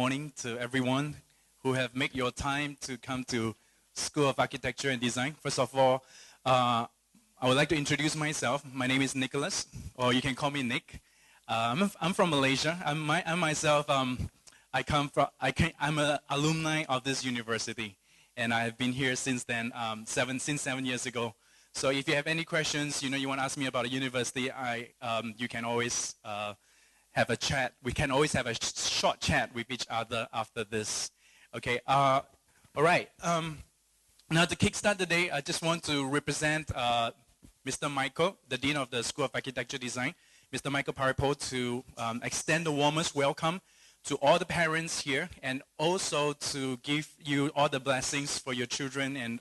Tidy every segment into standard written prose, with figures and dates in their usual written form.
morning to everyone who have made your time to come to School of Architecture and Design. First of all, I would like to introduce myself. My name is Nicholas, or you can call me Nick. I'm from Malaysia. I'm myself, I'm an alumni of this university, and I've been here since then, since 7 years ago. So if you have any questions, you want to ask me about a university, you can always have a chat. We can always have a short chat with each other after this. Okay. All right. Now to kickstart the day, I just want to represent Mr. Michael, the Dean of the School of Architecture Design, Mr. Michael Paripo, to extend the warmest welcome to all the parents here, and also to give you all the blessings for your children and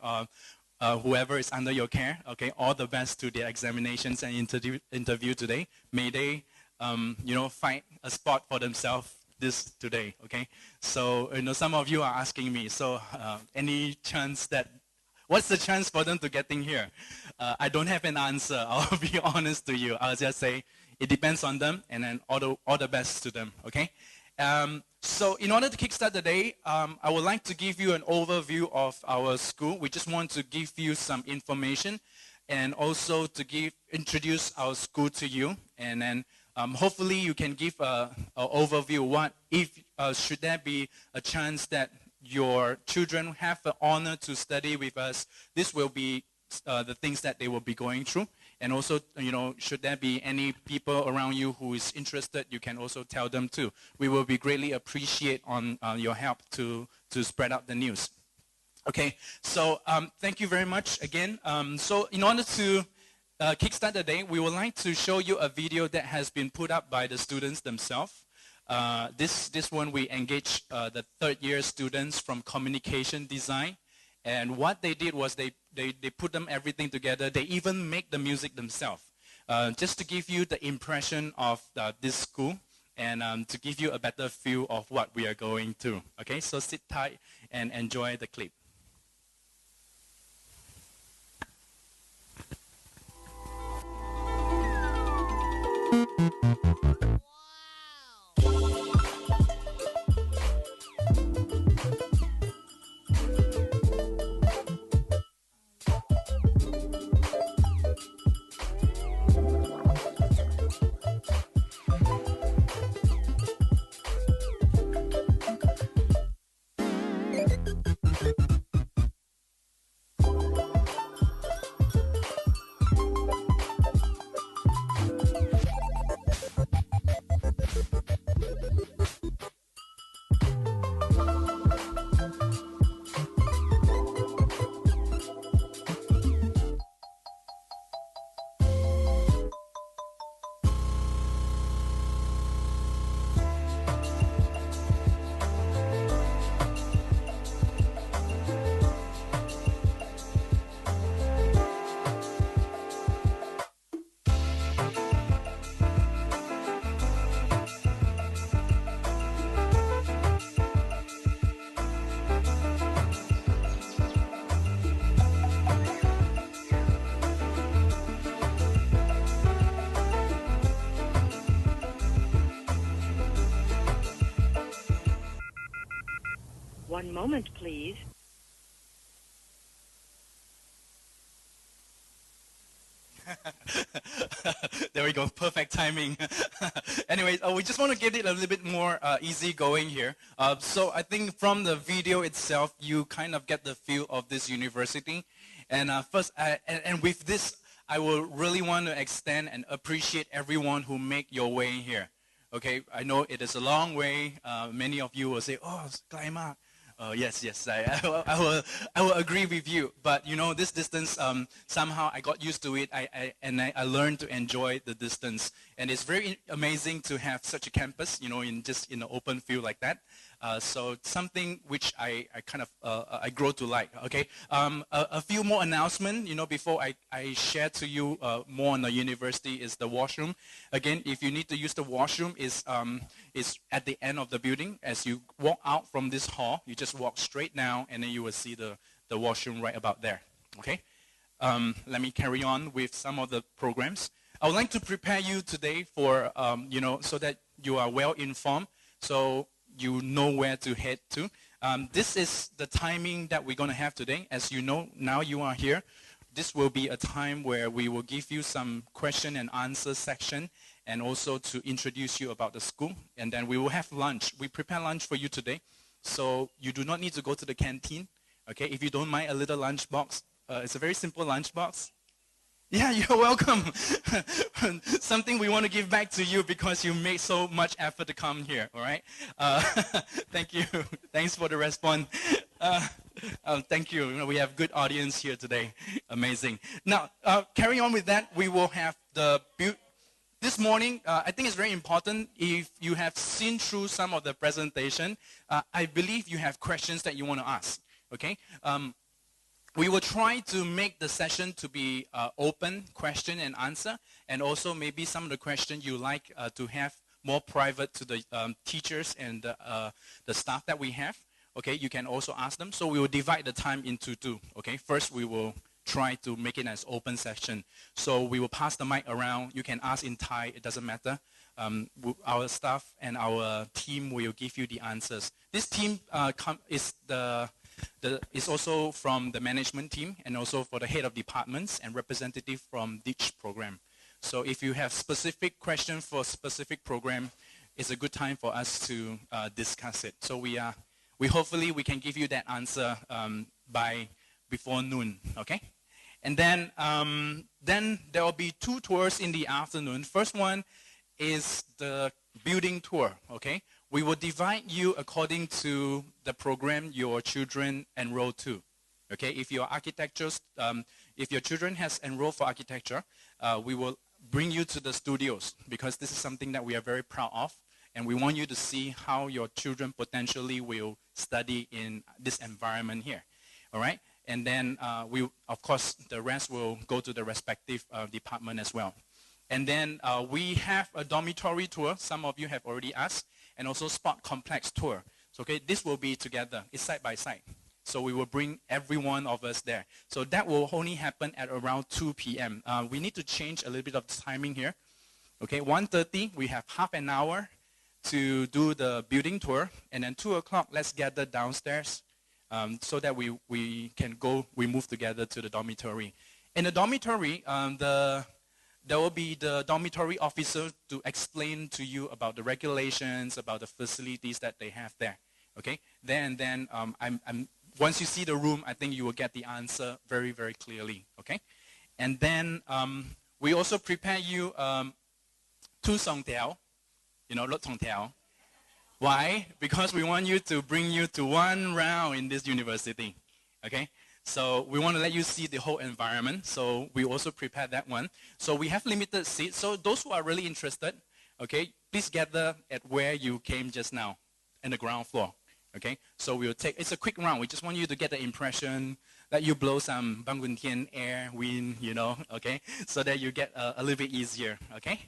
whoever is under your care. Okay, all the best to their examinations and interview today. May they, find a spot for themselves today. Okay, so some of you are asking me. So any chance that? What's the chance for them to get in here? I don't have an answer. I'll be honest to you. I'll just say it depends on them, and then all the best to them. Okay. So in order to kickstart the day, I would like to give you an overview of our school. We just want to give you some information, and also to introduce our school to you, and then hopefully you can give an overview. What if should there be a chance that your children have the honor to study with us? This will be the things that they will be going through. And also, should there be any people around you who is interested, you can also tell them too. We will be greatly appreciate on your help to spread out the news. Okay, so thank you very much again. So in order to kickstart the day, we would like to show you a video that has been put up by the students themselves. This one we engaged the third-year students from communication design. And what they did was they put everything together. They even make the music themselves, just to give you the impression of this school, and to give you a better feel of what we are going through. Okay, so sit tight and enjoy the clip. One moment, please. There we go, perfect timing. Anyways, we just want to get it a little bit more easy going here. So I think from the video itself, you kind of get the feel of this university. And and with this, I will really want to extend and appreciate everyone who make your way here. Okay, I know it is a long way. Many of you will say, oh, Klaimak. Yes, I will agree with you. But this distance, somehow I got used to it. I learned to enjoy the distance, and it's very amazing to have such a campus, in an open field like that. So something which I kind of I grow to like. Okay, a few more announcements. Before I share to you more on the university is the washroom. Again, if you need to use the washroom, is at the end of the building. As you walk out from this hall, you just walk straight down, and then you will see the washroom right about there. Okay, let me carry on with some of the programs. I would like to prepare you today for so that you are well informed. So you know where to head to. This is the timing that we're going to have today. As you know, now you are here. This will be a time where we will give you some question and answer section and also to introduce you about the school. And then we will have lunch. We prepare lunch for you today. So you do not need to go to the canteen. Okay, if you don't mind a little lunch box, it's a very simple lunch box. Yeah, you're welcome. Something we want to give back to you because you made so much effort to come here, all right? Thank you. Thanks for the response. Thank you. You know, we have good audience here today. Amazing. Now, carrying on with that, we will have the this morning, I think it's very important if you have seen through some of the presentation, I believe you have questions that you want to ask, okay? We will try to make the session to be open question and answer, and also maybe some of the questions you like to have more private to the teachers and the staff that we have. Okay, you can also ask them. So we will divide the time into two. Okay, first we will try to make it as open session. So we will pass the mic around. You can ask in Thai, it doesn't matter. Our staff and our team will give you the answers. This team is also from the management team and also for the head of departments and representative from each program. So if you have specific questions for specific program, it's a good time for us to discuss it. So we hopefully we can give you that answer before noon, okay? And then there will be two tours in the afternoon. First one is the building tour, okay? We will divide you according to the program your children enroll to, okay? If your if your children has enrolled for architecture, we will bring you to the studios because this is something that we are very proud of, and we want you to see how your children potentially will study in this environment here, all right? And then of course, the rest will go to the respective department as well. And then we have a dormitory tour. Some of you have already asked. And also sport complex tour. So okay, this will be together. It's side by side. So we will bring every one of us there. So that will only happen at around 2 p.m. We need to change a little bit of the timing here. Okay, 1:30, we have half an hour to do the building tour. And then 2 o'clock, let's gather downstairs so that we move together to the dormitory. In the dormitory, there will be the dormitory officer to explain to you about the regulations, about the facilities that they have there. Okay. Then once you see the room, I think you will get the answer very, very clearly. Okay. And then we also prepare you 2 song tiao, you know, lot song tiao. Why? Because we want you to bring you to one round in this university. Okay. So we want to let you see the whole environment. So we also prepare that one. So we have limited seats. So those who are really interested, okay, please gather at where you came just now, in the ground floor. Okay. So we'll it's a quick round. We just want you to get the impression that you blow some Bangkuntien air, wind, you know, okay, so that you get a little bit easier. Okay.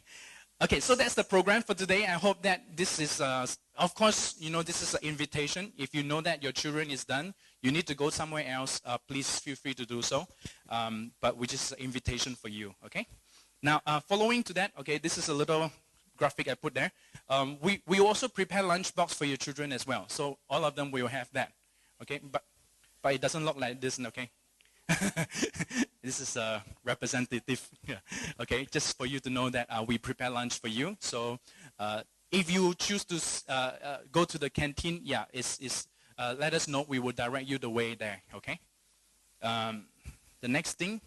Okay, so that's the program for today. I hope that this is, of course, you know, this is an invitation. If you know that your children is done, you need to go somewhere else, please feel free to do so. But we just an invitation for you, okay? Now, following to that, okay, this is a little graphic I put there. We also prepare lunchbox for your children as well. So all of them will have that, okay? But it doesn't look like this, okay? This is a representative, okay, just for you to know that we prepare lunch for you. So if you choose to go to the canteen, yeah, let us know. We will direct you the way there, okay? The next thing,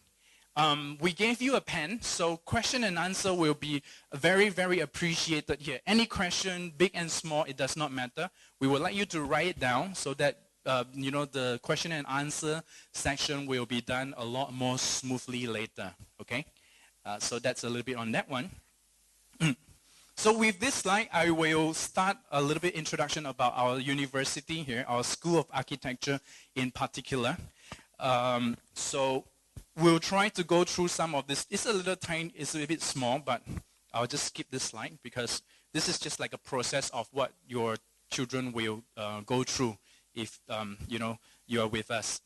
we gave you a pen, so question and answer will be very, very appreciated here. Any question, big and small, it does not matter. We would like you to write it down so that you know, the question and answer section will be done a lot more smoothly later, okay? So that's a little bit on that one. So with this slide, I will start a little bit introduction about our university here, our School of Architecture in particular. So we'll try to go through some of this. It's a little tiny, it's a bit small, but I'll just skip this slide because this is just like a process of what your children will go through if you know, you are with us.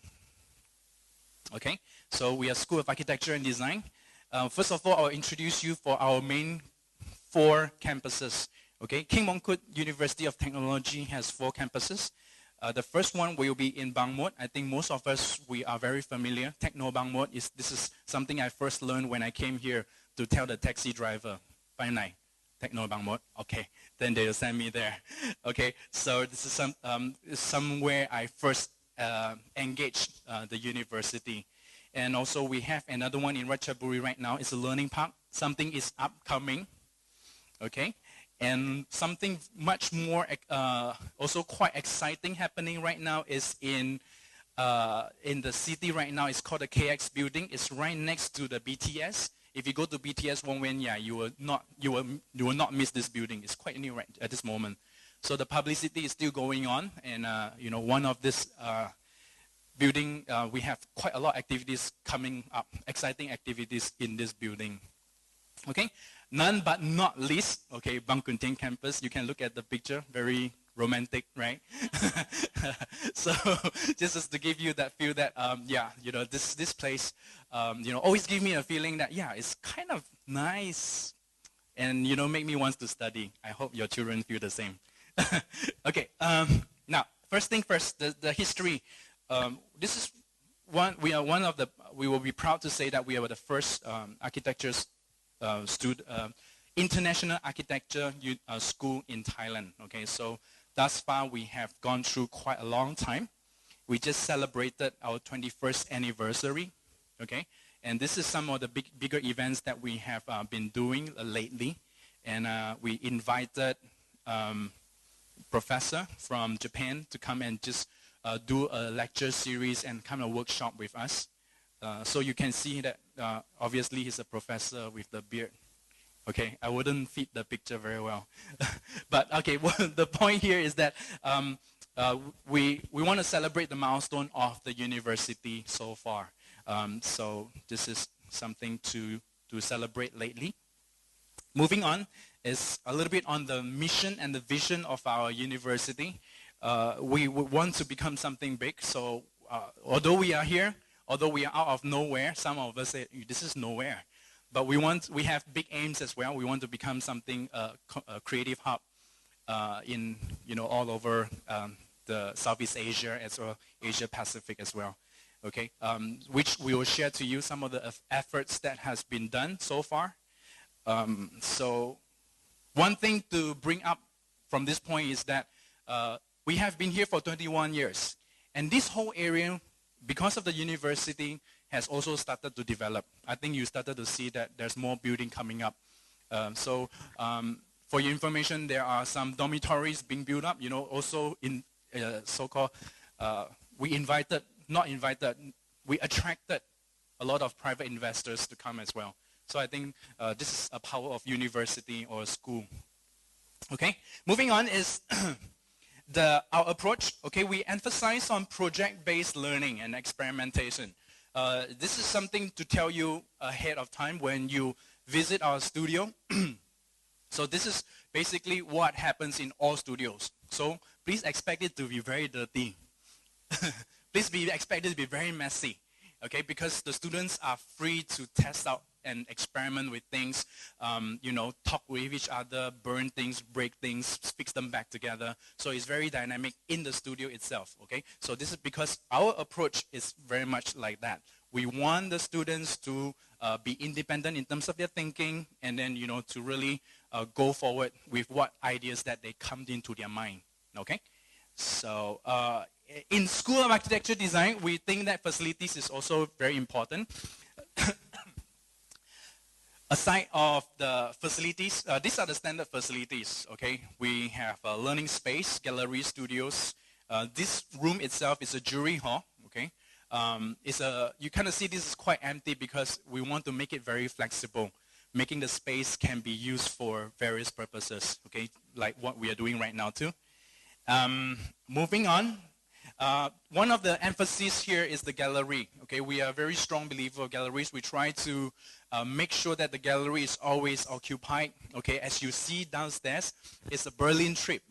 Okay, so we are School of Architecture and Design. First of all, I'll introduce you for our main 4 campuses. Okay, King Mongkut University of Technology has 4 campuses. The first one will be in Bangkuntien. I think most of us, we are very familiar. Techno Bangkuntien this is something I first learned when I came here to tell the taxi driver, "Bye night, Techno Bangkuntien." Okay, then they'll send me there. Okay, so this is somewhere I first engaged the university. And also we have another one in Thonburi right now. It's a learning park. Something is upcoming. Okay. And something much more, also quite exciting happening right now is in the city right now. It's called the KX building. It's right next to the BTS. If you go to BTS Wongwen, yeah, you will not miss this building. It's quite new right at this moment. So the publicity is still going on, and you know, one of this building, we have quite a lot of activities coming up, exciting activities in this building. Okay. None but not least, okay, Bangkuntien campus. You can look at the picture, very romantic, right? So just to give you that feel that, yeah, you know, this place, you know, always give me a feeling that, yeah, it's kind of nice and, you know, make me want to study. I hope your children feel the same. Okay, now, first thing first, the history. This is we will be proud to say that we are the first international architecture school in Thailand. Okay, so thus far we have gone through quite a long time. We just celebrated our 21st anniversary. Okay, and this is some of the bigger events that we have been doing lately, and we invited professor from Japan to come and just do a lecture series and kind of workshop with us. So you can see that obviously he's a professor with the beard. Okay, I wouldn't fit the picture very well. But okay, well, the point here is that we want to celebrate the milestone of the university so far. So this is something to celebrate lately. Moving on is a little bit on the mission and the vision of our university. We want to become something big. So although we are here, although we are out of nowhere, some of us say this is nowhere. But we have big aims as well. We want to become something, a creative hub in, you know, all over the Southeast Asia as well, Asia Pacific as well. Okay, which we will share to you some of the efforts that has been done so far. So one thing to bring up from this point is that we have been here for 21 years. And this whole area, because of the university, has also started to develop. I think you started to see that there's more building coming up. For your information, there are some dormitories being built up. You know, also in so-called, we attracted a lot of private investors to come as well. So I think this is a power of university or school. Okay, moving on is our approach. Okay, we emphasize on project-based learning and experimentation. This is something to tell you ahead of time when you visit our studio. So this is basically what happens in all studios. So please expect it to be very dirty. Please expect it to be very messy. Okay, because the students are free to test out and experiment with things, you know, talk with each other, burn things, break things, fix them back together. So it's very dynamic in the studio itself, okay? So this is because our approach is very much like that. We want the students to be independent in terms of their thinking, and then, you know, to really go forward with what ideas that they come into their mind, okay? So in School of Architecture Design, we think that facilities is also very important. Aside of the facilities, these are the standard facilities, okay? We have a learning space, gallery, studios. This room itself is a jury hall, okay? You kind of see this is quite empty because we want to make it very flexible, making the space can be used for various purposes, okay? Like what we are doing right now too. Moving on. One of the emphases here is the gallery. Okay, we are a very strong believer of galleries. We try to make sure that the gallery is always occupied. Okay, as you see downstairs, it's a Berlin trip.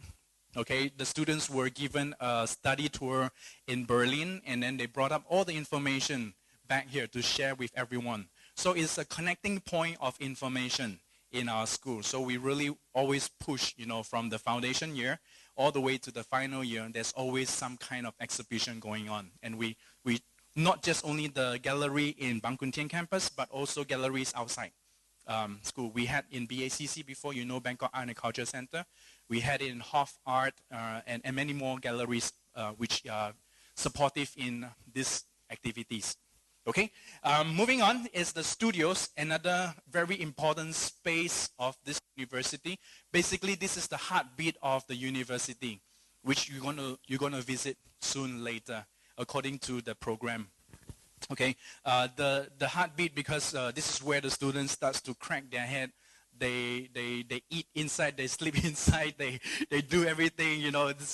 Okay, the students were given a study tour in Berlin, and then they brought up all the information back here to share with everyone. So it's a connecting point of information in our school. So we really always push, from the foundation year all the way to the final year. There's always some kind of exhibition going on. And we not just only the gallery in Bangkuntien campus, but also galleries outside school. We had in BACC before, Bangkok Art and Culture Center. We had it in Hof Art and many more galleries which are supportive in these activities. Okay, moving on is the studios, another very important space of this university. Basically, this is the heartbeat of the university, which you're gonna visit soon later, according to the program. Okay, the heartbeat, because this is where the students starts to crack their head. They eat inside, they sleep inside, they do everything.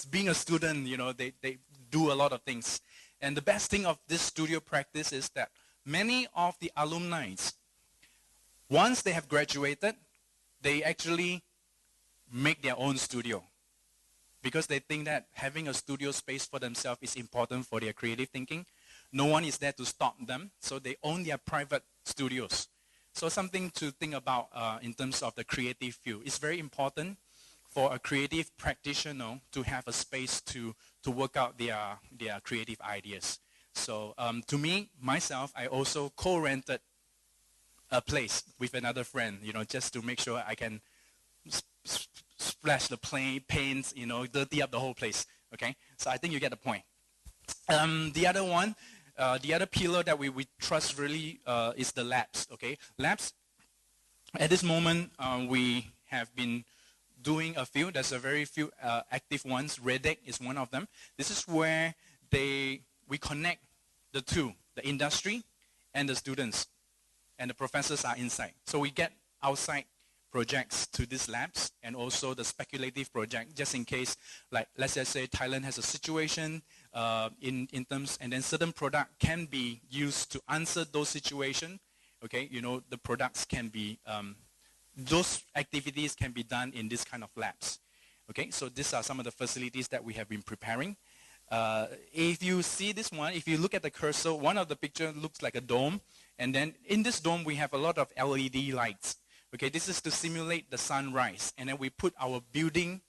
Being a student, they do a lot of things. And the best thing of this studio practice is that many of the alumni, once they have graduated, they actually make their own studio, because they think that having a studio space for themselves is important for their creative thinking. No one is there to stop them, so they own their private studios. So something to think about in terms of the creative field. It's very important for a creative practitioner to have a space to work out their creative ideas. So to me, myself, I also co-rented a place with another friend, just to make sure I can splash the paints, dirty up the whole place, okay? So I think you get the point. The other one, the other pillar that we trust really is the labs, okay? Labs, at this moment, we have been doing a few. There's a very few active ones. REDEC is one of them. This is where we connect the two, the industry and the students, and the professors are inside. So we get outside projects to these labs, and also the speculative project, just in case, like let's just say Thailand has a situation in terms, and then certain product can be used to answer those situations. Okay, the products can be, those activities can be done in this kind of labs. Okay, so these are some of the facilities that we have been preparing. If you see this one, if you look at the cursor, one of the pictures looks like a dome, and then in this dome we have a lot of LED lights. Okay, this is to simulate the sunrise, and then we put our building,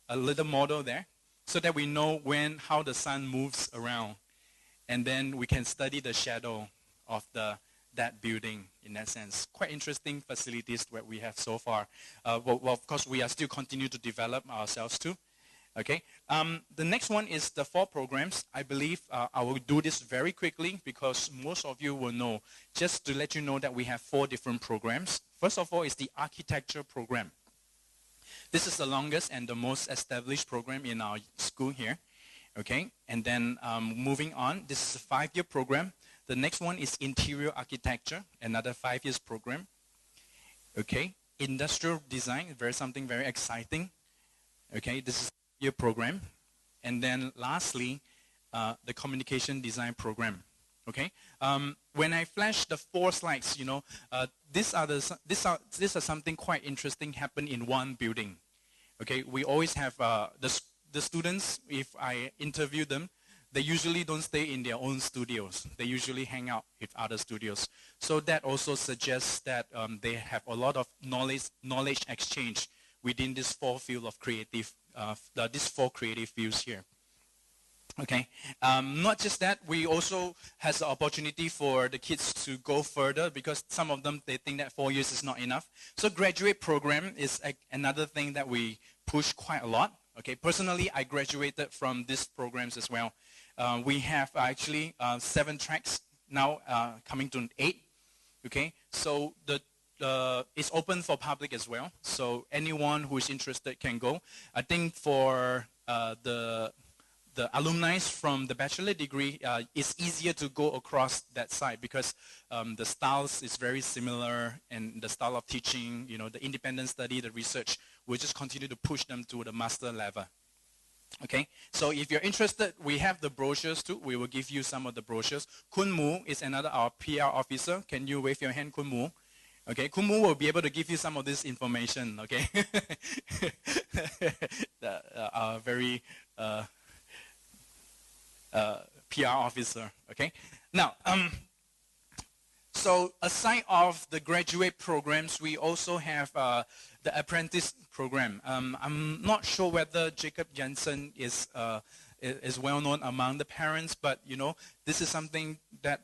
a little model there, so that we know how the sun moves around, and then we can study the shadow of that building in that sense. Quite interesting facilities that we have so far. Well, of course, we are still continue to develop ourselves too. Okay, the next one is the 4 programs. I believe I will do this very quickly because most of you will know. Just to let you know that we have 4 different programs. First of all is the architecture program. This is the longest and the most established program in our school here. Okay, and then moving on, this is a 5-year program. The next one is interior architecture, another 5 years program. Okay, industrial design, something very exciting. Okay, this is a year program. And then lastly, the communication design program. Okay, when I flash the 4 slides, these are something quite interesting happen in one building. Okay, we always have the students, if I interview them, they usually don't stay in their own studios. They usually hang out with other studios. So that also suggests that they have a lot of knowledge exchange within this 4 field of creative, these 4 creative fields here. Okay, not just that, we also has the opportunity for the kids to go further, because some of them, they think that 4 years is not enough. So graduate program is another thing that we push quite a lot. Okay, personally, I graduated from these programs as well. We have actually 7 tracks now, coming to 8. Okay, so it's open for public as well. So anyone who is interested can go. I think for the alumni from the bachelor degree, it's easier to go across that side, because the styles is very similar, and the style of teaching, the independent study, the research, will just continue to push them to the master level. Okay, so if you're interested, we have the brochures too. We will give you some of the brochures. Kun Mu is our PR officer. Can you wave your hand, Kun Mu? Okay, Kun Mu will be able to give you some of this information, okay? Our very PR officer, okay? Now, So aside of the graduate programs, we also have the apprentice program. I'm not sure whether Jacob Jensen is well known among the parents, but you know, this is something that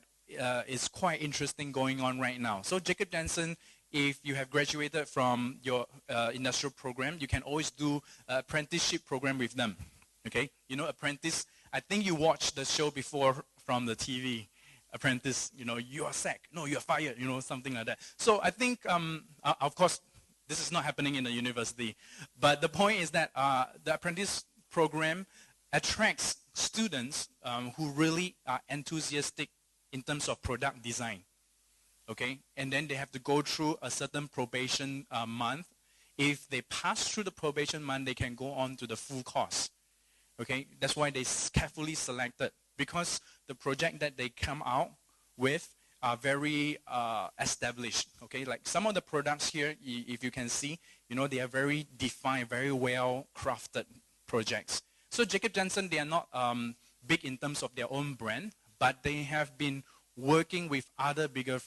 is quite interesting going on right now. So Jacob Jensen, if you have graduated from your industrial program, you can always do an apprenticeship program with them. Okay, you know, apprentice. I think you watched the show before from the TV. Apprentice, you know, you are sacked, no, you are fired, you know, something like that. So I think, of course, this is not happening in the university, but the point is that the apprentice program attracts students who really are enthusiastic in terms of product design, okay? And then they have to go through a certain probation month. If they pass through the probation month, they can go on to the full course, okay? That's why they carefully selected, because the project that they come out with are very established, okay? Like some of the products here, if you can see, you know, they are very defined, very well crafted projects. So Jacob Jensen, they are not big in terms of their own brand, but they have been working with other bigger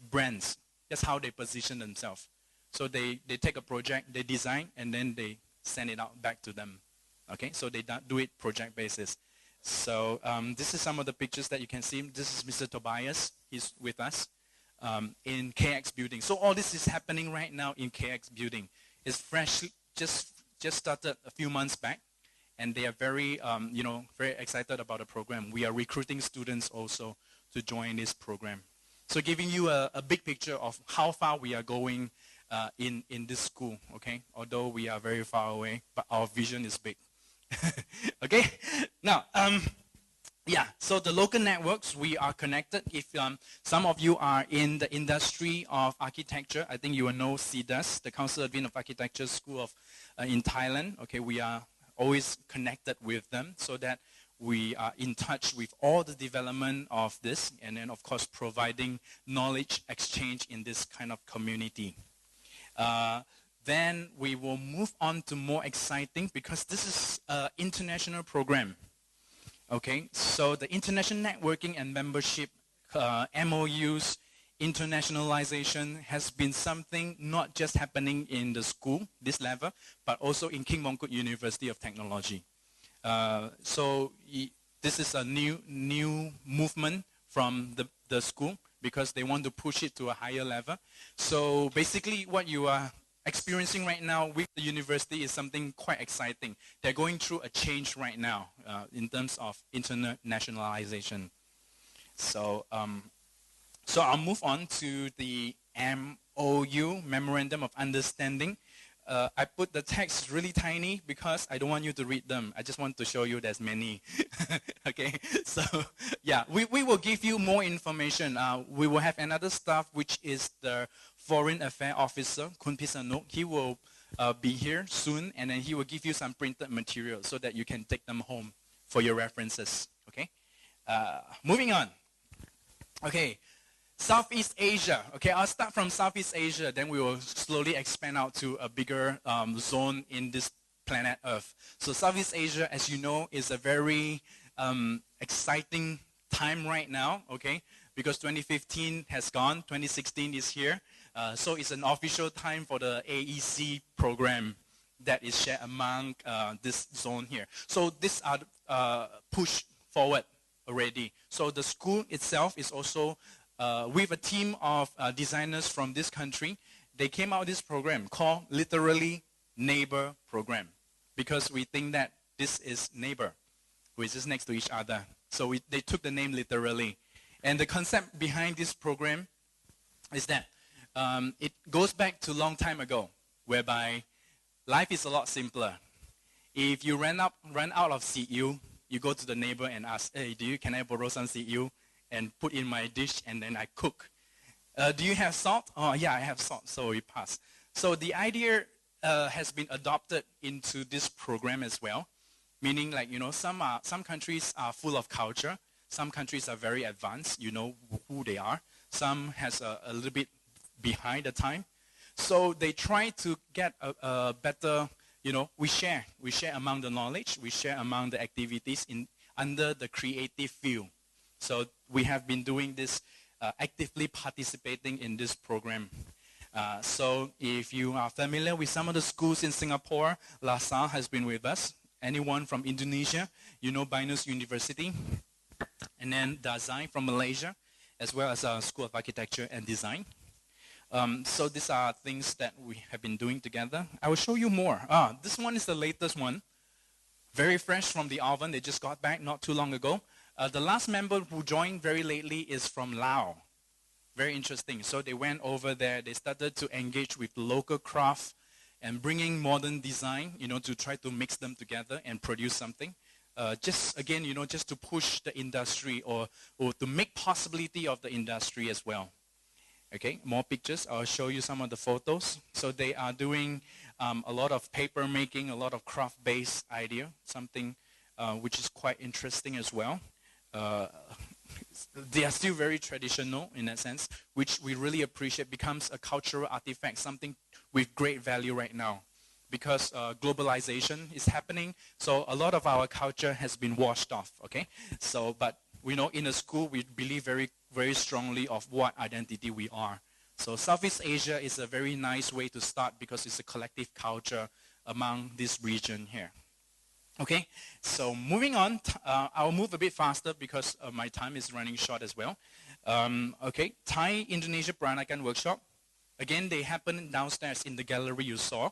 brands. That's how they position themselves. So they take a project, they design, and then they send it out back to them, okay? So they do it project basis. So this is some of the pictures that you can see. This is Mr. Tobias. He's with us in KX building. So all this is happening right now in KX building. It's fresh, just started a few months back, and they are very, you know, very excited about the program. We are recruiting students also to join this program. So giving you a big picture of how far we are going in this school, okay? Although we are very far away, but our vision is big. Okay, now, yeah, so the local networks, we are connected. If some of you are in the industry of architecture, I think you will know CDAS, the Council of Dean of Architecture School of in Thailand. Okay, we are always connected with them so that we are in touch with all the development of this, and then of course providing knowledge exchange in this kind of community. Then we will move on to more exciting, because this is an international program. Okay, so the international networking and membership, MOUs, internationalization has been something not just happening in the school, this level, but also in King Mongkut University of Technology. So this is a new movement from the school, because they want to push it to a higher level. So basically what you are experiencing right now with the university is something quite exciting. They're going through a change right now in terms of internationalization. So, so I'll move on to the MOU, Memorandum of Understanding. I put the text really tiny because I don't want you to read them. I just want to show you there's many. Okay, so yeah, we will give you more information. We will have another staff, which is the Foreign Affairs Officer, Kun Pisanuk. He will be here soon, and then he will give you some printed material so that you can take them home for your references. Okay, moving on. Okay. Southeast Asia. Okay, I'll start from Southeast Asia, then we will slowly expand out to a bigger zone in this planet Earth. So Southeast Asia, as you know, is a very exciting time right now, okay, because 2015 has gone, 2016 is here. So it's an official time for the AEC program that is shared among this zone here. So these are pushed forward already. So the school itself is also with a team of designers from this country. They came out with this program called literally Neighbor Program, because we think that this is neighbor, who is just next to each other. So they took the name literally. And the concept behind this program is that it goes back to a long time ago, whereby life is a lot simpler. If you run out of CU, you go to the neighbor and ask, hey, can I borrow some CU and put in my dish, and then I cook. Do you have salt? Oh yeah, I have salt, so we pass. So the idea has been adopted into this program as well, meaning like, you know, some countries are full of culture, some countries are very advanced, you know who they are, some has a little bit behind the time. So they try to get a better, you know, we share among the knowledge, we share among the activities under the creative field. So we have been doing this actively participating in this program. So if you are familiar with some of the schools in Singapore, LaSalle has been with us. Anyone from Indonesia, you know Binus University. And then Dazai from Malaysia, as well as School of Architecture and Design. So these are things that we have been doing together. I will show you more. This one is the latest one. Very fresh from the oven. They just got back not too long ago. The last member who joined very lately is from Laos. Very interesting. So they went over there. They started to engage with local craft and bringing modern design, to try to mix them together and produce something. Just again, just to push the industry or to make possibility of the industry as well. Okay, more pictures. I'll show you some of the photos. So they are doing a lot of paper making, a lot of craft-based idea, something which is quite interesting as well. They are still very traditional in that sense, which we really appreciate, becomes a cultural artifact, something with great value right now. Because globalization is happening, so a lot of our culture has been washed off, okay? So, but we know in a school, we believe very, very strongly of what identity we are. So Southeast Asia is a very nice way to start because it's a collective culture among this region here. Okay, so moving on, I'll move a bit faster because my time is running short as well. Okay, Thai Indonesia Peranakan Workshop. Again, they happen downstairs in the gallery you saw.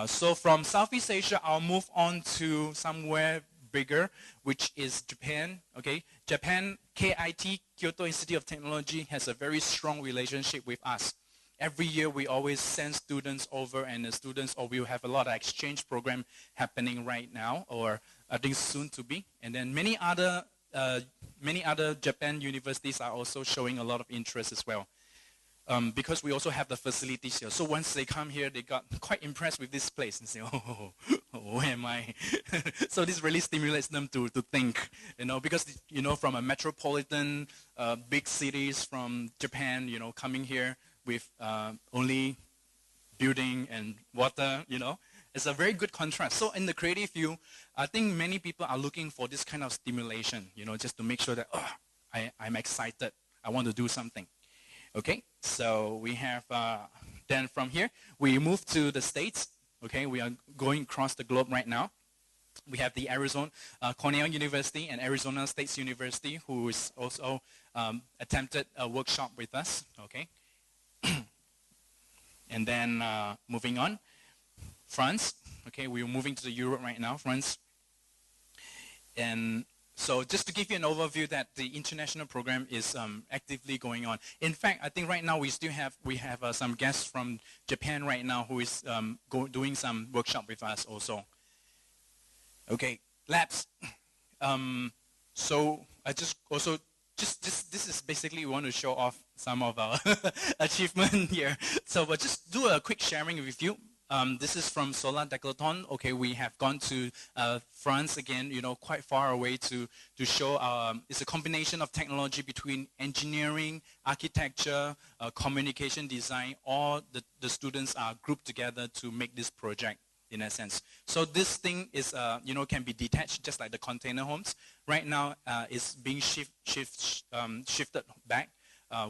So from Southeast Asia, I'll move on to somewhere bigger, which is Japan. Okay, Japan, KIT, Kyoto Institute of Technology, has a very strong relationship with us. Every year, we always send students over, and the students, or we'll have a lot of exchange program happening right now, or I think soon to be. And then many other Japan universities are also showing a lot of interest as well. Because we also have the facilities here. So once they come here, they got quite impressed with this place and say, oh, where am I? So this really stimulates them to think, because, from a metropolitan, big cities from Japan, coming here with only building and water, it's a very good contrast. So in the creative field, I think many people are looking for this kind of stimulation, just to make sure that, I'm excited, I want to do something. Okay, so we have, then from here, we move to the States. Okay, we are going across the globe right now. We have the Cornell University and Arizona State University, who is also attempted a workshop with us. Okay, and then moving on, France. Okay, we're moving to Europe right now, France. And so just to give you an overview that the international program is actively going on. In fact, I think right now we have some guests from Japan right now who is doing some workshop with us also. Okay, labs. So I just also this is basically we want to show off some of our achievement here. So we'll just do a quick sharing with you. This is from Solar Decathlon. Okay, we have gone to France again, quite far away to show it's a combination of technology between engineering, architecture, communication design. All the students are grouped together to make this project in a sense. So this thing is, can be detached just like the container homes. Right now, it's being shifted back.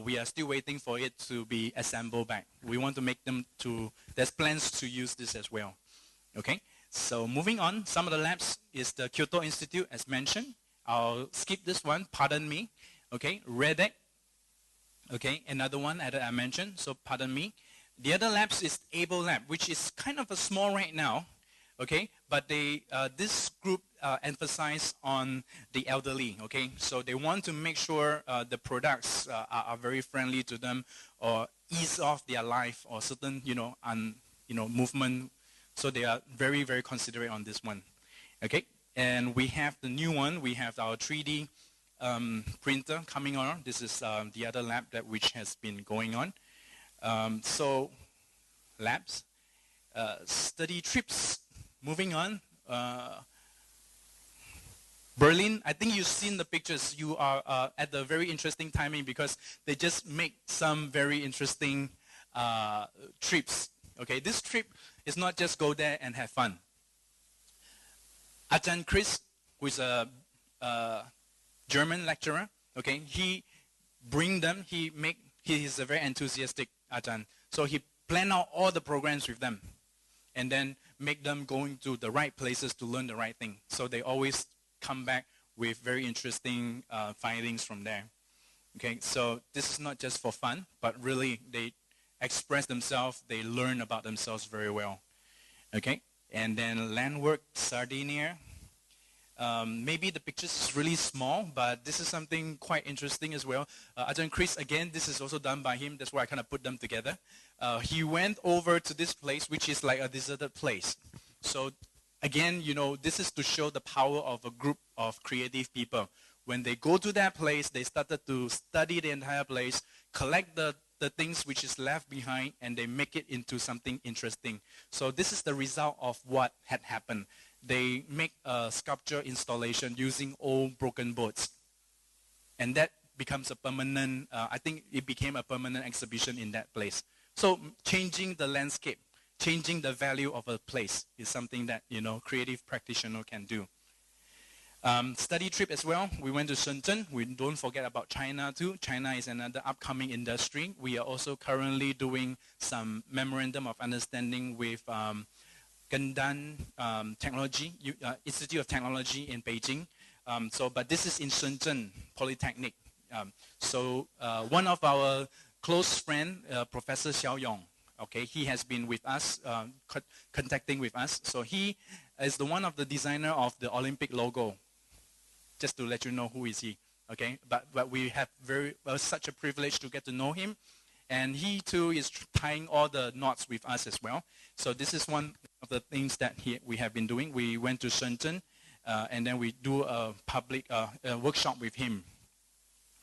We are still waiting for it to be assembled back. We want to make them there's plans to use this as well. Okay, so moving on, some of the labs is the Kyoto Institute as mentioned. I'll skip this one, pardon me. Okay, REDEC. Okay, another one that I mentioned, so pardon me. The other labs is Able Lab, which is kind of a small right now. Okay, but this group emphasize on the elderly. Okay, so they want to make sure the products are very friendly to them, or ease off their life, or certain movement. So they are very, very considerate on this one. Okay, and we have the new one. We have our 3D printer coming on. This is the other lab which has been going on. So labs, study trips. Moving on, Berlin, I think you've seen the pictures. You are at the very interesting timing because they just make some very interesting trips. Okay, this trip is not just go there and have fun. Ajahn Chris, who is a German lecturer, okay, he bring them. He is a very enthusiastic Ajahn. So he plan out all the programs with them and then make them going to the right places to learn the right thing. So they always come back with very interesting findings from there. Okay, so this is not just for fun, but really they express themselves, they learn about themselves very well. Okay, and then Landwork Sardinia. Maybe the pictures is really small, but this is something quite interesting as well. Ajahn Chris, again, this is also done by him. That's why I kind of put them together. He went over to this place, which is like a deserted place. So again, you know, this is to show the power of a group of creative people. When they go to that place, they started to study the entire place, collect the things which is left behind, and they make it into something interesting. So this is the result of what had happened. They make a sculpture installation using old broken boats. And that becomes a permanent, I think it became a permanent exhibition in that place. So changing the landscape, changing the value of a place is something that, you know, creative practitioner can do. Study trip as well. We went to Shenzhen. We don't forget about China too. China is another upcoming industry. We are also currently doing some memorandum of understanding with Gandan Technology, Institute of Technology in Beijing. But this is in Shenzhen Polytechnic. One of our close friend, Professor Xiao Yong, okay, he has been with us, contacting with us. So he is the one of the designer of the Olympic logo. Just to let you know who is he, okay? But we have such a privilege to get to know him. And he too is tying all the knots with us as well. So this is one of the things that we have been doing. We went to Shenzhen and then we do a public workshop with him.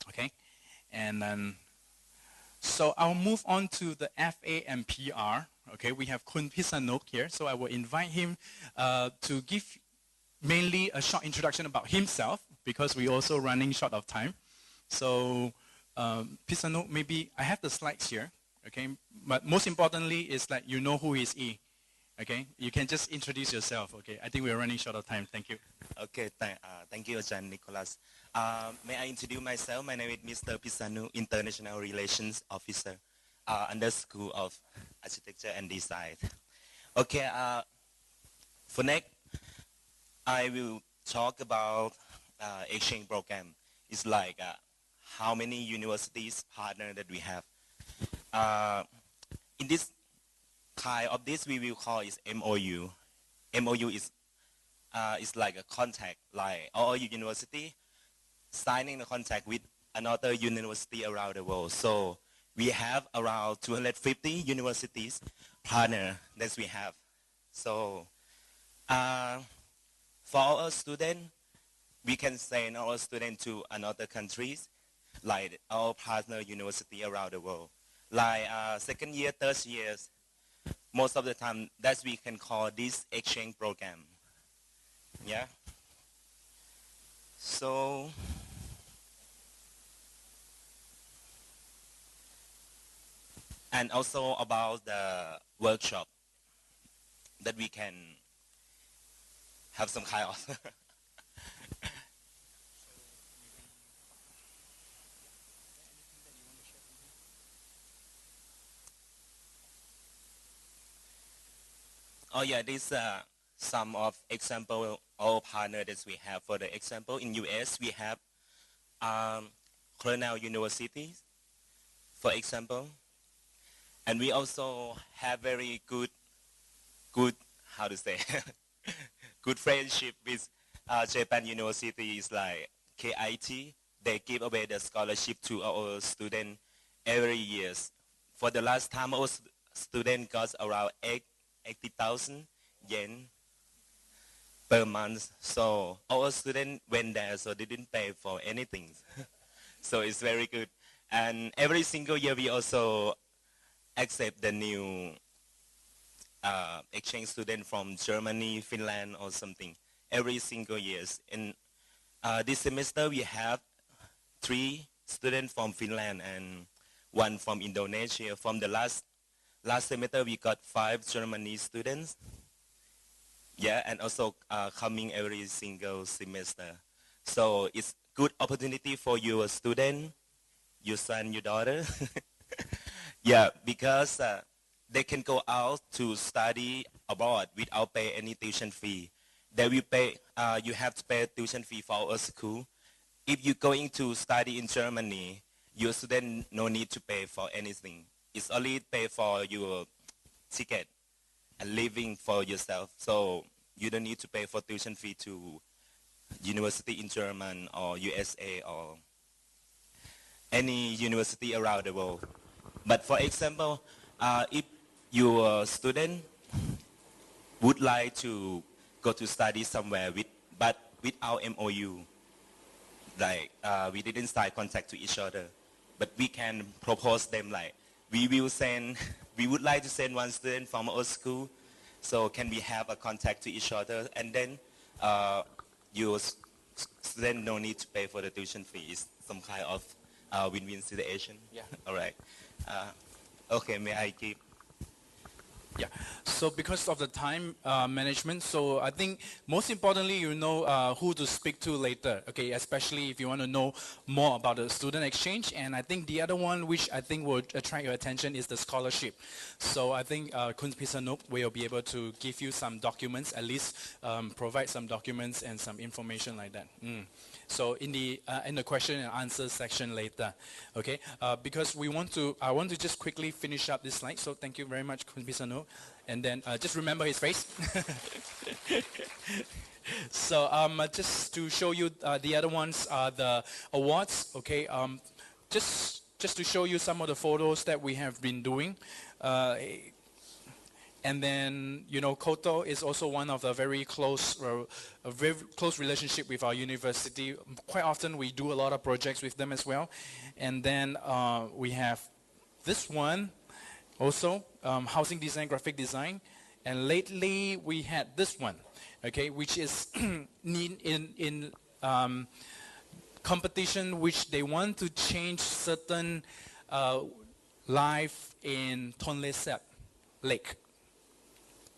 Okay, and then so I'll move on to the FA and PR. Okay, we have Kun Pisanok here, so I will invite him to give mainly a short introduction about himself because we're also running short of time. So Pisanok, maybe I have the slides here. Okay, but most importantly is that you know who is he. Okay, you can just introduce yourself. Okay, I think we're running short of time. Thank you. Okay, thank you, Ajahn Nicholas. May I introduce myself? My name is Mr. Pisanu, International Relations Officer under School of Architecture and Design. Okay, for next, I will talk about exchange program. It's like how many universities partner that we have. In this kind of this, we will call it MOU. MOU is like a contract, like all university signing a contract with another university around the world. So we have around 250 universities partner that we have. So for our students, we can send our students to another countries, like our partner university around the world. Like second year, third years, most of the time that we can call this exchange program. Yeah. So and also about the workshop that we can have some kind of. Oh yeah, this some of example all partners that we have. For the example, in US we have Cornell University, for example, and we also have very good how to say good friendship with Japan universities like KIT. They give away the scholarship to our students every year. For the last time, our student got around 80,000 yen per month. So our students went there, so they didn't pay for anything. So it's very good. And every single year, we also accept the new exchange student from Germany, Finland, or something. Every single year. And this semester, we have 3 students from Finland and 1 from Indonesia. From the last semester, we got 5 Germany students. Yeah, and also coming every single semester. So it's good opportunity for your student, your son, your daughter. Yeah, because they can go out to study abroad without pay any tuition fee. They will pay, you have to pay tuition fee for our school. If you're going to study in Germany, your student no need to pay for anything. It's only pay for your ticket and living for yourself. So you don't need to pay for tuition fee to university in Germany or USA or any university around the world. But for example, if your student would like to go to study somewhere but without MOU, like we didn't start contact to each other, but we can propose them like we would like to send one student from our school, so can we have a contact to each other, and then your student no need to pay for the tuition fee. It's some kind of win-win situation. Yeah. All right. Okay, may I keep? Yeah, so because of the time management, so I think most importantly, you know who to speak to later, okay, especially if you want to know more about the student exchange. And I think the other one which I think will attract your attention is the scholarship. So I think Kun Pisanuk will be able to give you some documents, at least provide some documents and some information like that. So in the question and answer section later, okay, because I want to just quickly finish up this slide. So thank you very much, Kun Pisano, and then just remember his face. So just to show you the other ones are the awards, okay. Just to show you some of the photos that we have been doing. And then, you know, Koto is also one of the very close relationship with our university. Quite often we do a lot of projects with them as well. And then we have this one also, housing design, graphic design. And lately we had this one, okay, which is in competition, which they want to change certain life in Tonle Sap Lake.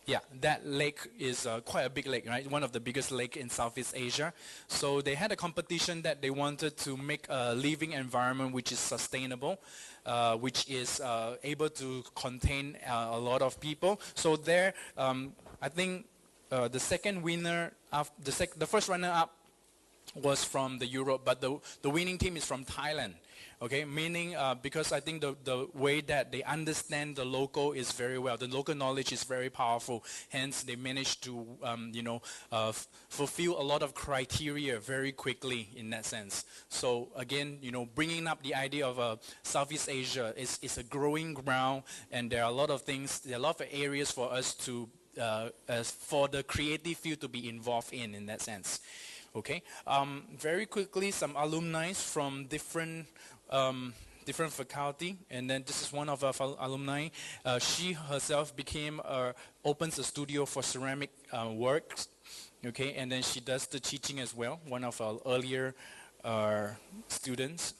Yeah, that lake is quite a big lake, right? One of the biggest lake in Southeast Asia. So they had a competition that they wanted to make a living environment which is sustainable, which is able to contain a lot of people. So there, I think the second winner, the first runner-up was from the Europe, but the winning team is from Thailand. Okay, meaning because I think the way that they understand the local is very well. The local knowledge is very powerful. Hence, they managed to, you know, fulfill a lot of criteria very quickly in that sense. So again, you know, bringing up the idea of Southeast Asia is a growing ground, and there are a lot of things, there are a lot of areas for us to, for the creative field to be involved in that sense. Okay, very quickly, some alumni from different faculty, and then this is one of our alumni. She herself opens a studio for ceramic works, okay, and then she does the teaching as well, one of our earlier students.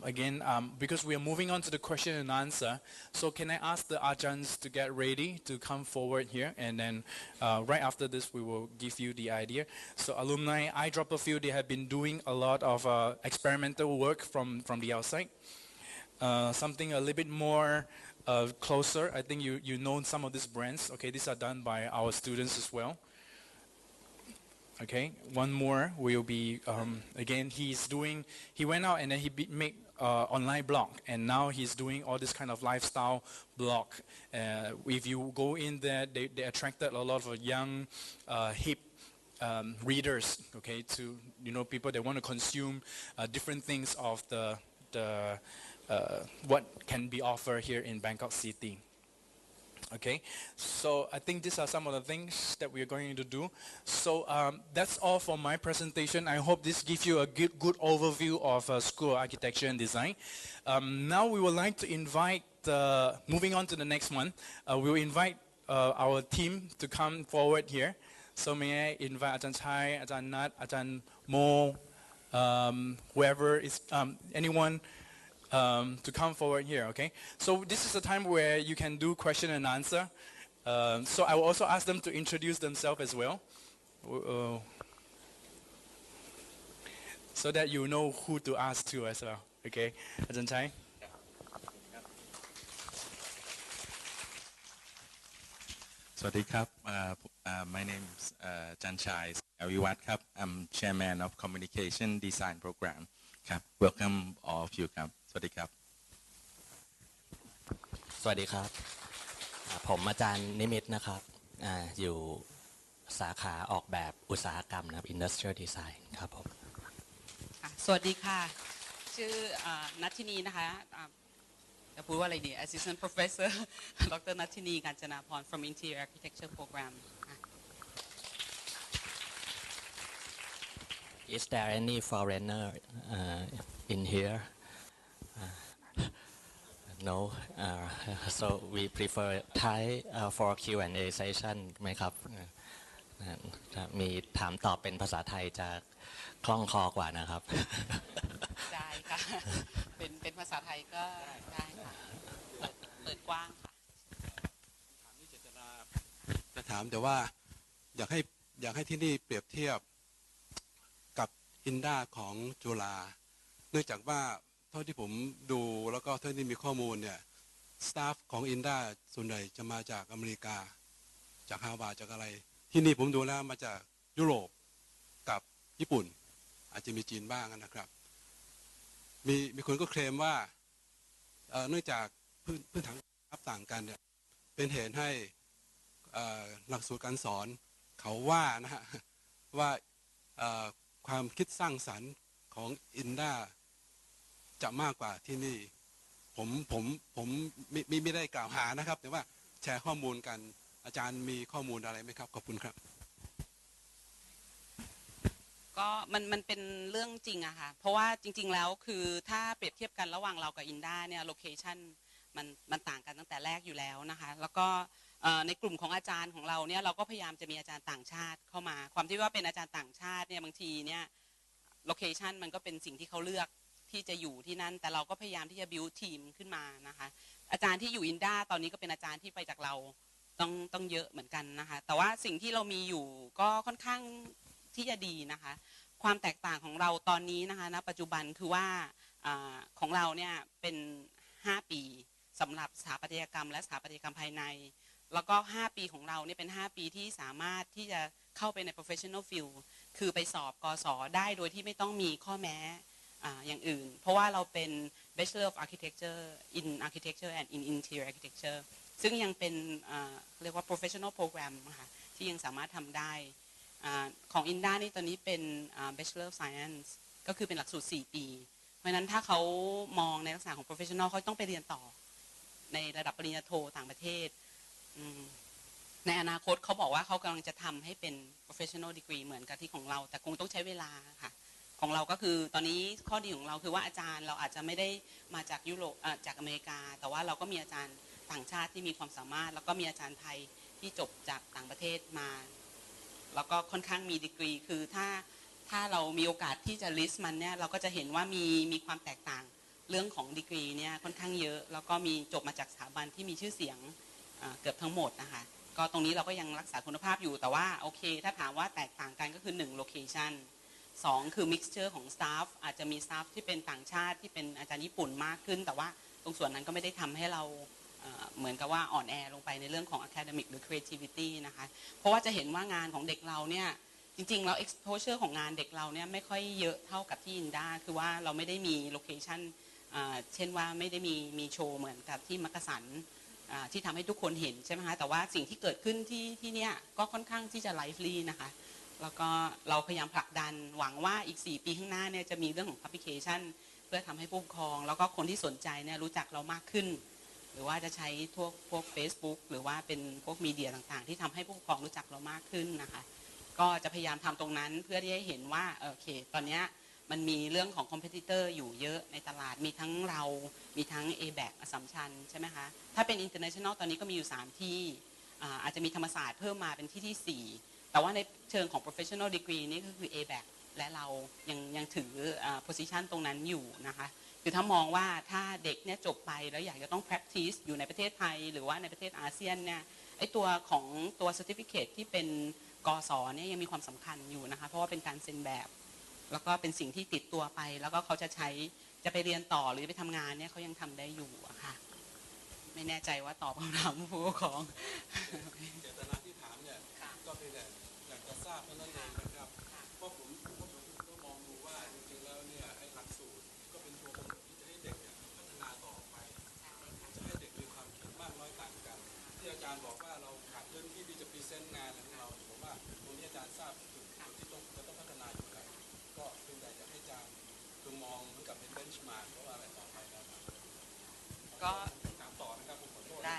Again, because we are moving on to the question and answer, so can I ask the Ajahns to get ready to come forward here, and then right after this we will give you the idea. So alumni, I drop a few, they have been doing a lot of experimental work from the outside. Something a little bit more closer, I think you know some of these brands, okay, these are done by our students as well. Okay, one more will be, again, he went out and then he made online blog, and now he's doing all this kind of lifestyle blog. If you go in there, they attracted a lot of young, hip readers, okay, to, you know, people that want to consume different things of what can be offered here in Bangkok City. Okay, so I think these are some of the things that we are going to do. So that's all for my presentation. I hope this gives you a good overview of School of Architecture and Design. Now we would like to invite, moving on to the next one, we will invite our team to come forward here. So may I invite Ajahn Chai, Ajahn Nat, Ajahn Mo, whoever is, anyone to come forward here, okay? So this is a time where you can do question and answer. So I will also ask them to introduce themselves as well. so that you know who to ask to as well. Okay, อาจารย์ชัย สวัสดีครับ my name is จันชัย วิวัฒน์ครับ I'm chairman of communication design program ครับ welcome all of you ครับสวัสดีครับสวัสดีครับผมอาจารย์นิมิตนะครับอยู่สาขาออกแบบอุตสาหกรรมนะครับ industrial design ครับผมสวัสดีค่ะชื่อนัทธินีนะคะจะพูดว่าอะไรดี Assistant Professor ดร.นัทธินีกาญจนาพร from Interior Architecture Program Is there any foreigner in here No so we prefer Thai for Q&A session ไหมครับมีถามตอบเป็นภาษาไทยจะคล่องคอกว่านะครับได้ค่ะเป็นภาษาไทยก็ได้ค่ะเปิดกว้างค่ะถามนี่เจตนาจะถามแต่ว่าอยากให้ที่นี่เปรียบเทียบกับอินดาของจุฬาเนื่องจากว่าเท่าที่ผมดูแล้วก็เท่าที่มีข้อมูลเนี่ยสตาฟของอินดาส่วนใหญ่จะมาจากอเมริกาจากฮาวาดจากอะไรที่นี่ผมดูแล้วมาจากยุโรปกับญี่ปุ่นอาจจะมีจีนบ้างนะครับมีคนก็เคลมว่าเนื่องจากพื้นฐานต่างกันเนี่ยเป็นเหตุให้หลักสูตรการสอนเขาว่านะฮะว่าความคิดสร้างสรรค์ของอินดาจะมากกว่าที่นี่ผมไม่ได้กล่าวหานะครับแต่ว่าแชร์ข้อมูลกันอาจารย์มีข้อมูลอะไรไหมครับขอบคุณครับก็มันเป็นเรื่องจริงอะค่ะเพราะว่าจริงๆแล้วคือถ้าเปรียบเทียบกันระหว่างเรากับอินดาเนี่ยโลเคชันมันต่างกันตั้งแต่แรกอยู่แล้วนะคะแล้วก็ในกลุ่มของอาจารย์ของเราเนี่ยเราก็พยายามจะมีอาจารย์ต่างชาติเข้ามาความที่ว่าเป็นอาจารย์ต่างชาติเนี่ยบางทีเนี่ยโลเคชันมันก็เป็นสิ่งที่เขาเลือกที่จะอยู่ที่นั่นแต่เราก็พยายามที่จะบิวทีมขึ้นมานะคะอาจารย์ที่อยู่อินดาตอนนี้ก็เป็นอาจารย์ที่ไปจากเราต้องเยอะเหมือนกันนะคะแต่ว่าสิ่งที่เรามีอยู่ก็ค่อนข้างที่จะดีนะคะความแตกต่างของเราตอนนี้นะคะณปัจจุบันคือว่าของเราเนี่ยเป็น5ปีสำหรับสถาปัตยกรรมและสถาปัตยกรรมภายในแล้วก็5ปีของเราเนี่ยเป็น5ปีที่สามารถที่จะเข้าไปใน professional field คือไปสอบกศได้โดยที่ไม่ต้องมีข้อแม้อย่างอื่นเพราะว่าเราเป็น Bachelor of Architecture in Architecture and in Interior Architecture ซึ่งยังเป็นเรียกว่า professional program ค่ะที่ยังสามารถทำได้ของอินดานี่ตอนนี้เป็น Bachelor of Science ก็คือเป็นหลักสูตร4ปีเพราะฉะนั้นถ้าเขามองในลักษณะของ professional เขาต้องไปเรียนต่อในระดับปริญญาโทต่างประเทศในอนาคตเขาบอกว่าเขากำลังจะทำให้เป็น professional degree เหมือนกับที่ของเราแต่คงต้องใช้เวลาค่ะของเราก็คือตอนนี้ข้อดีของเราคือว่าอาจารย์เราอาจจะไม่ได้มาจากยุโรปจากอเมริกาแต่ว่าเราก็มีอาจารย์ต่างชาติที่มีความสามารถแล้วก็มีอาจารย์ไทยที่จบจากต่างประเทศมาแล้วก็ค่อนข้างมีดีกรีคือถ้าเรามีโอกาสที่จะลิสต์มันเนี่ยเราก็จะเห็นว่ามีความแตกต่างเรื่องของดีกรีเนี่ยค่อนข้างเยอะแล้วก็มีจบมาจากสถาบันที่มีชื่อเสียงเกือบทั้งหมดนะคะก็ตรงนี้เราก็ยังรักษาคุณภาพอยู่แต่ว่าโอเคถ้าถามว่าแตกต่างกันก็คือ1 location 2คือ mixture ของ staff อาจจะมี staff ที่เป็นต่างชาติที่เป็นอาจารย์ญี่ปุ่นมากขึ้นแต่ว่าตรงส่วนนั้นก็ไม่ได้ทำให้เราเหมือนกับว่าอ่อนแอลงไปในเรื่องของ academic หรือ creativity นะคะเพราะว่าจะเห็นว่างานของเด็กเราเนี่ยจริงๆแล้ว exposure ของงานเด็กเราเนี่ยไม่ค่อยเยอะเท่ากับที่อินดาคือว่าเราไม่ได้มี location เช่นว่าไม่ได้มีโชว์เหมือนกับที่มักกะสันที่ทำให้ทุกคนเห็นใช่ไหมคะแต่ว่าสิ่งที่เกิดขึ้นที่เนี่ยก็ค่อนข้างที่จะ lively นะคะแล้วก็เราพยายามผลักดันหวังว่าอีก4ปีข้างหน้าเนี่ยจะมีเรื่องของ publication เพื่อทำให้ผู้ปกครองแล้วก็คนที่สนใจเนี่ยรู้จักเรามากขึ้นหรือว่าจะใช้พวก Facebook หรือว่าเป็นพวกมีเดียต่างๆที่ทำให้ผู้ปกครองรู้จักเรามากขึ้นนะคะก็จะพยายามทำตรงนั้นเพื่อที่ให้เห็นว่าโอเคตอนนี้มันมีเรื่องของ competitor อยู่เยอะในตลาดมีทั้งเรามีทั้ง ABAC Assumption ใช่ไหมคะถ้าเป็น international ตอนนี้ก็มีอยู่3ที่อาจจะมีธรรมศาสตร์เพิ่มมาเป็นที่4แต่ว่าในเชิงของ professional degree นี่ก็คือ ABAC และเรายังถือposition ตรงนั้นอยู่นะคะคือถ้ามองว่าถ้าเด็กเนี่ยจบไปแล้วอยากจะต้อง practice อยู่ในประเทศไทยหรือว่าในประเทศอาเซียนเนี่ยไอตัวของตัว certificate ที่เป็นกศเนี่ยยังมีความสำคัญอยู่นะคะเพราะว่าเป็นการเซ็นแบบ แล้วก็เป็นสิ่งที่ติดตัวไปแล้วก็เขาจะใช้จะไปเรียนต่อหรือไปทำงานเนี่ยเขายังทำได้อยู่อะค่ะไม่แน่ใจว่าตอบคำถามผู้ปกครองเจตนาที่ถามเนี่ยก็เป็นอยากจะทราบเท่านั้นเองนะครับเพราะผมก็มองดูว่าจริงๆแล้วเนี่ยไอ้หลักสูตรก็เป็นตัวกำหนดที่จะให้เด็กพัฒนาต่อไปจะให้เด็กมีความคิดมากน้อยต่างกันที่อาจารย์บอกว่าเราขาดพื้นที่ที่จะพรีเซนต์งานของเราผมว่าตรงนี้อาจารย์ทราบจุดที่ต้องพัฒนาอยู่แล้วก็เป็นแต่อยากให้อาจารย์จงมองเหมือนกับเป็นเบนช์มาร์กว่าอะไรต่อไปแล้วก็ถามต่อนะครับผมขอโทษได้